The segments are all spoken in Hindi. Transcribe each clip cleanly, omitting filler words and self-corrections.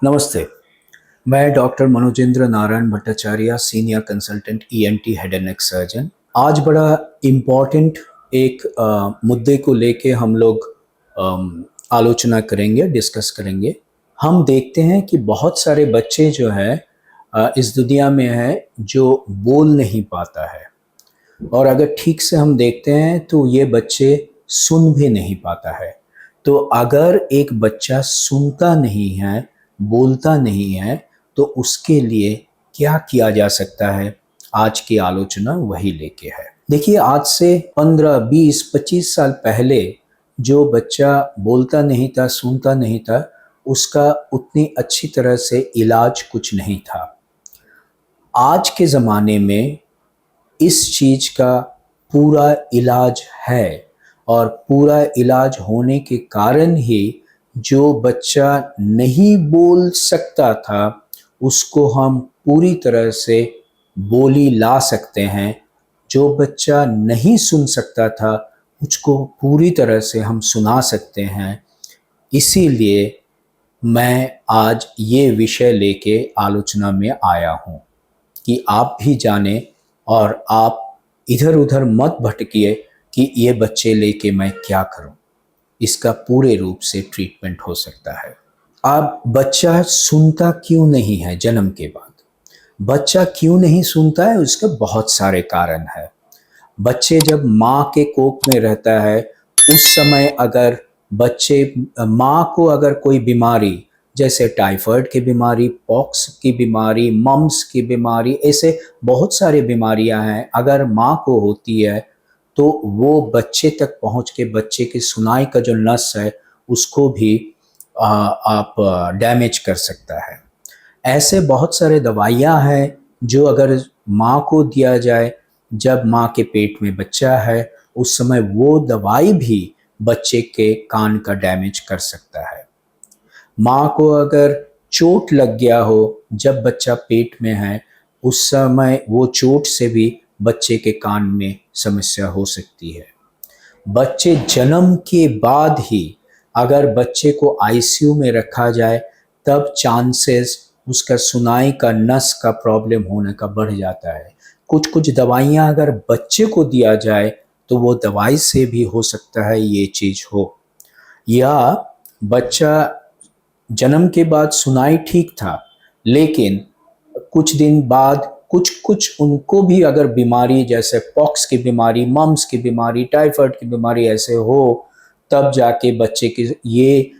नमस्ते। मैं doctor Manojendra Narayan Bhattacharya, senior consultant ENT head and neck surgeon. आज बड़ा इम्पॉर्टेंट एक मुद्दे को लेके हम लोग आलोचना करेंगे, डिस्कस करेंगे। हम देखते हैं कि बहुत सारे बच्चे जो हैं इस दुनिया में हैं जो बोल नहीं पाता है, और अगर ठीक से हम देखते हैं तो ये बच्चे सुन भी नहीं पाता है। तो अगर एक बच्चा सुनता नहीं है, बोलता नहीं है, तो उसके लिए क्या किया जा सकता है, आज की आलोचना वही लेके है। देखिए, आज से 15, 20, 25 साल पहले जो बच्चा बोलता नहीं था, सुनता नहीं था, उसका उतनी अच्छी तरह से इलाज कुछ नहीं था। आज के ज़माने में इस चीज़ का पूरा इलाज है, और पूरा इलाज होने के कारण ही जो बच्चा नहीं बोल सकता था उसको हम पूरी तरह से बोली ला सकते हैं। जो बच्चा नहीं सुन सकता था उसको पूरी तरह से हम सुना सकते हैं। इसीलिए मैं आज ये विषय लेके आलोचना में आया हूँ कि आप भी जानें और आप इधर उधर मत भटकिए कि ये बच्चे लेके मैं क्या करूं। इसका पूरे रूप से ट्रीटमेंट हो सकता है। अब बच्चा सुनता क्यों नहीं है जन्म के बाद? बच्चा क्यों नहीं सुनता है, उसके बहुत सारे कारण हैं। बच्चे जब माँ के कोख में रहता है उस समय अगर माँ को अगर कोई बीमारी जैसे टाइफाइड की बीमारी, पॉक्स की बीमारी, मम्स की बीमारी, ऐसे बहुत सारी बीमारियां हैं, अगर माँ को होती है तो वो बच्चे तक पहुँच के बच्चे की सुनाई का जो नस है उसको भी आप डैमेज कर सकता है। ऐसे बहुत सारे दवाइयाँ हैं जो अगर माँ को दिया जाए, जब माँ के पेट में बच्चा है उस समय वो दवाई भी बच्चे के कान का डैमेज कर सकता है। माँ को अगर चोट लग गया हो जब बच्चा पेट में है, उस समय वो चोट से भी बच्चे के कान में समस्या हो सकती है। बच्चे जन्म के बाद ही अगर बच्चे को आईसीयू में रखा जाए तब चांसेस उसका सुनाई का नस का प्रॉब्लम होने का बढ़ जाता है। कुछ कुछ दवाइयाँ अगर बच्चे को दिया जाए तो वो दवाई से भी हो सकता है ये चीज़ हो। या बच्चा जन्म के बाद सुनाई ठीक था, लेकिन कुछ दिन बाद कुछ कुछ उनको भी अगर बीमारी जैसे पॉक्स की बीमारी, मम्स की बीमारी, टाइफाइड की बीमारी ऐसे हो, तब जाके बच्चे की ये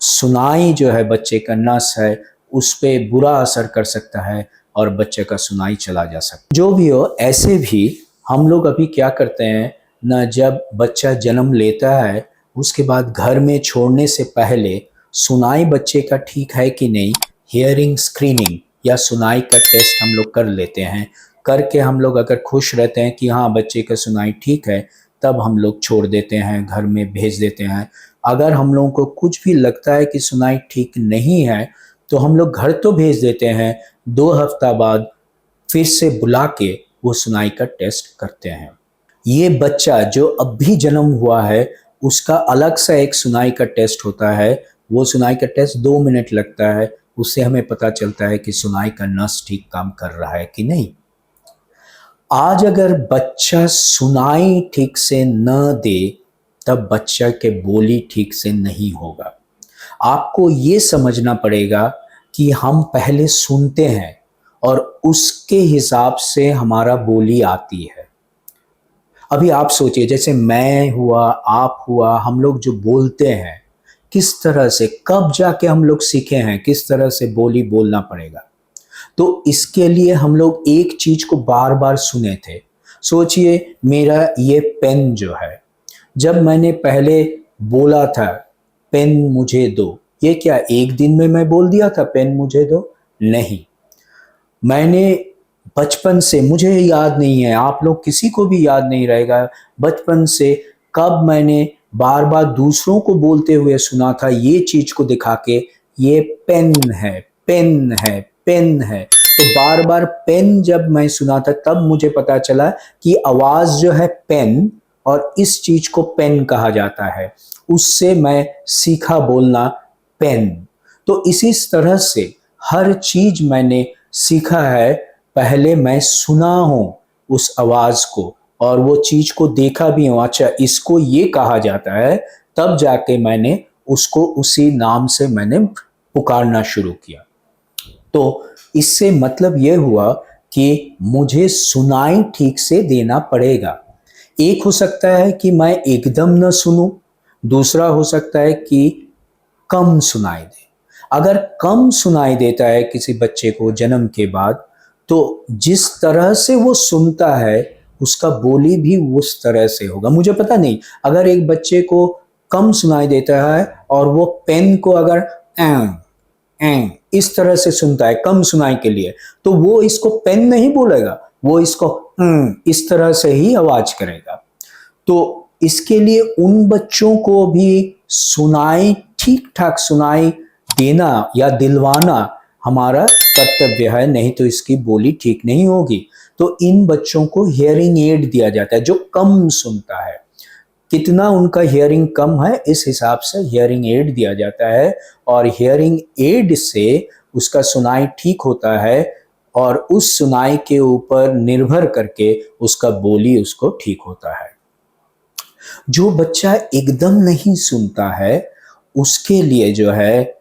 सुनाई जो है, बच्चे का नस है, उस पे बुरा असर कर सकता है और बच्चे का सुनाई चला जा सकता है। जो भी हो, ऐसे भी हम लोग अभी क्या करते हैं ना, जब बच्चा जन्म लेता है उसके बाद घर में छोड़ने से पहले सुनाई बच्चे का ठीक है कि नहीं, हियरिंग स्क्रीनिंग या सुनाई का टेस्ट हम लोग कर लेते हैं। करके हम लोग अगर खुश रहते हैं कि हाँ बच्चे का सुनाई ठीक है, तब हम लोग छोड़ देते हैं, घर में भेज देते हैं। अगर हम लोगों को कुछ भी लगता है कि सुनाई ठीक नहीं है तो हम लोग घर तो भेज देते हैं, 2 हफ्ता बाद फिर से बुला के वो सुनाई का टेस्ट करते हैं। ये बच्चा जो अभी जन्म हुआ है उसका अलग सा एक सुनाई का टेस्ट होता है। वो सुनाई का टेस्ट 2 मिनट लगता है, उससे हमें पता चलता है कि सुनाई का नस ठीक काम कर रहा है कि नहीं। आज अगर बच्चा सुनाई ठीक से न दे तब बच्चा के बोली ठीक से नहीं होगा। आपको ये समझना पड़ेगा कि हम पहले सुनते हैं और उसके हिसाब से हमारा बोली आती है। अभी आप सोचिए, जैसे मैं हुआ, आप हुआ, हम लोग जो बोलते हैं किस तरह से, कब जाके हम लोग सीखे हैं किस तरह से बोली बोलना पड़ेगा। तो इसके लिए हम लोग एक चीज को बार बार सुने थे। सोचिए, मेरा ये पेन जो है, जब मैंने पहले बोला था पेन मुझे दो, ये क्या एक दिन में मैं बोल दिया था पेन मुझे दो? नहीं, मैंने बचपन से, मुझे याद नहीं है, आप लोग किसी को भी याद नहीं रहेगा, बचपन से कब मैंने बार बार दूसरों को बोलते हुए सुना था ये चीज को दिखा के, ये पेन है, पेन है, पेन है। तो बार बार पेन जब मैं सुना था तब मुझे पता चला कि आवाज जो है पेन, और इस चीज को पेन कहा जाता है। उससे मैं सीखा बोलना पेन। तो इसी तरह से हर चीज मैंने सीखा है, पहले मैं सुना हूं उस आवाज को और वो चीज को देखा भी हूं, अच्छा इसको ये कहा जाता है, तब जाके मैंने उसको उसी नाम से मैंने पुकारना शुरू किया। तो इससे मतलब ये हुआ कि मुझे सुनाई ठीक से देना पड़ेगा। एक हो सकता है कि मैं एकदम न सुनूं, दूसरा हो सकता है कि कम सुनाई दे। अगर कम सुनाई देता है किसी बच्चे को जन्म के बाद, तो जिस तरह से वो सुनता है उसका बोली भी उस तरह से होगा। मुझे पता नहीं, अगर एक बच्चे को कम सुनाई देता है और वो पेन को अगर इस तरह से सुनता है कम सुनाई के लिए, तो वो इसको पेन नहीं बोलेगा, वो इसको इस तरह से ही आवाज करेगा। तो इसके लिए उन बच्चों को भी सुनाई, ठीक ठाक सुनाई देना या दिलवाना हमारा कर्तव्य है, नहीं तो इसकी बोली ठीक नहीं होगी। तो इन बच्चों को हियरिंग एड दिया जाता है जो कम सुनता है। कितना उनका हियरिंग कम है, इस हिसाब से हियरिंग एड दिया जाता है और हियरिंग एड से उसका सुनाई ठीक होता है और उस सुनाई के ऊपर निर्भर करके उसका बोली उसको ठीक होता है। जो बच्चा एकदम नहीं सुनता है उसके लिए जो है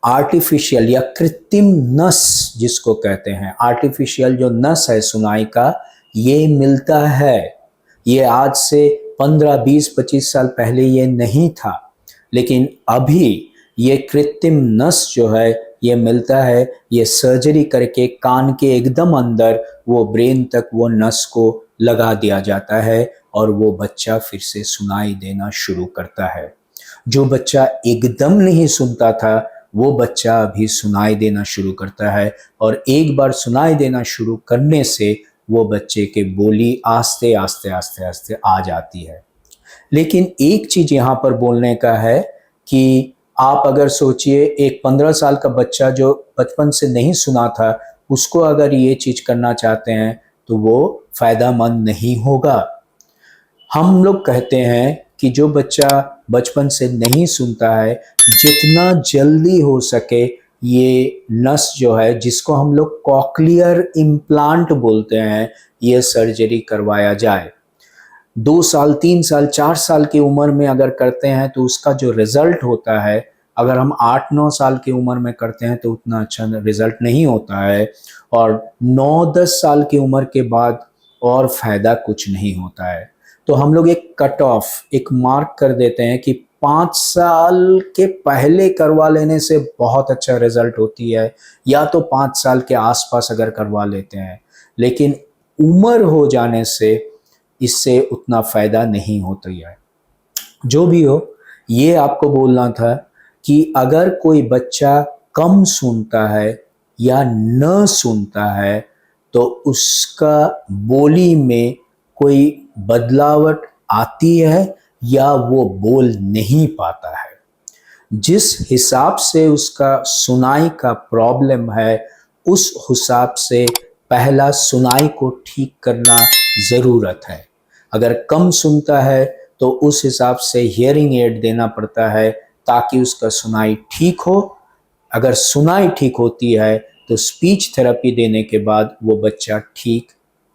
आर्टिफिशियल या कृत्रिम नस जिसको कहते हैं, आर्टिफिशियल जो नस है सुनाई का, ये मिलता है। ये आज से 15, 20, 25 साल पहले ये नहीं था, लेकिन अभी ये कृत्रिम नस जो है ये मिलता है। ये सर्जरी करके कान के एकदम अंदर वो ब्रेन तक वो नस को लगा दिया जाता है और वो बच्चा फिर से सुनाई देना शुरू करता है। जो बच्चा एकदम नहीं सुनता था वो बच्चा अभी सुनाई देना शुरू करता है और एक बार सुनाई देना शुरू करने से वो बच्चे के बोली आस्ते आस्ते आस्ते आस्ते आ जाती है। लेकिन एक चीज यहाँ पर बोलने का है कि आप अगर सोचिए एक 15 साल का बच्चा जो बचपन से नहीं सुना था, उसको अगर ये चीज करना चाहते हैं तो वो फायदामंद नहीं होगा। हम लोग कहते हैं कि जो बच्चा बचपन से नहीं सुनता है, जितना जल्दी हो सके ये नस जो है जिसको हम लोग कॉक्लियर इम्प्लांट बोलते हैं, ये सर्जरी करवाया जाए। 2 साल, 3 साल, 4 साल की उम्र में अगर करते हैं तो उसका जो रिजल्ट होता है, अगर हम 8-9 साल की उम्र में करते हैं तो उतना अच्छा रिजल्ट नहीं होता है और 9-10 साल की उम्र के बाद और फायदा कुछ नहीं होता है। तो हम लोग एक कट ऑफ, एक मार्क कर देते हैं कि 5 साल के पहले करवा लेने से बहुत अच्छा रिजल्ट होती है, या तो 5 साल के आसपास अगर करवा लेते हैं, लेकिन उम्र हो जाने से इससे उतना फायदा नहीं होता है। जो भी हो, ये आपको बोलना था कि अगर कोई बच्चा कम सुनता है या न सुनता है तो उसका बोली में कोई बदलावट आती है या वो बोल नहीं पाता है। जिस हिसाब से उसका सुनाई का प्रॉब्लम है उस हिसाब से पहला सुनाई को ठीक करना ज़रूरत है। अगर कम सुनता है तो उस हिसाब से हियरिंग एड देना पड़ता है ताकि उसका सुनाई ठीक हो। अगर सुनाई ठीक होती है तो स्पीच थेरेपी देने के बाद वो बच्चा ठीक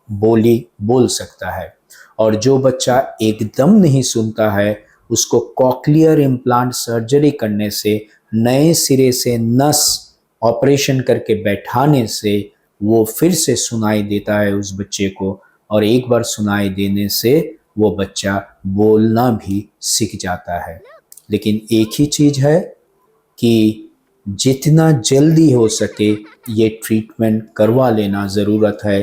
बोली बोल सकता है। और जो बच्चा एकदम नहीं सुनता है उसको कॉक्लियर इम्प्लांट सर्जरी करने से, नए सिरे से नस ऑपरेशन करके बैठाने से वो फिर से सुनाई देता है उस बच्चे को, और एक बार सुनाई देने से वो बच्चा बोलना भी सीख जाता है। लेकिन एक ही चीज़ है कि जितना जल्दी हो सके ये ट्रीटमेंट करवा लेना ज़रूरत है,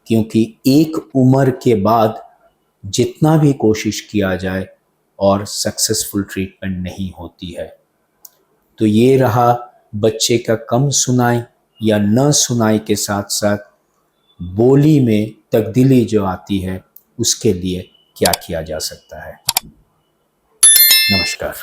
क्योंकि एक उम्र के बाद जितना भी कोशिश किया जाए और सक्सेसफुल ट्रीटमेंट नहीं होती है। तो ये रहा बच्चे का कम सुनाई या न सुनाई के साथ साथ बोली में तब्दीली जो आती है उसके लिए क्या किया जा सकता है। नमस्कार।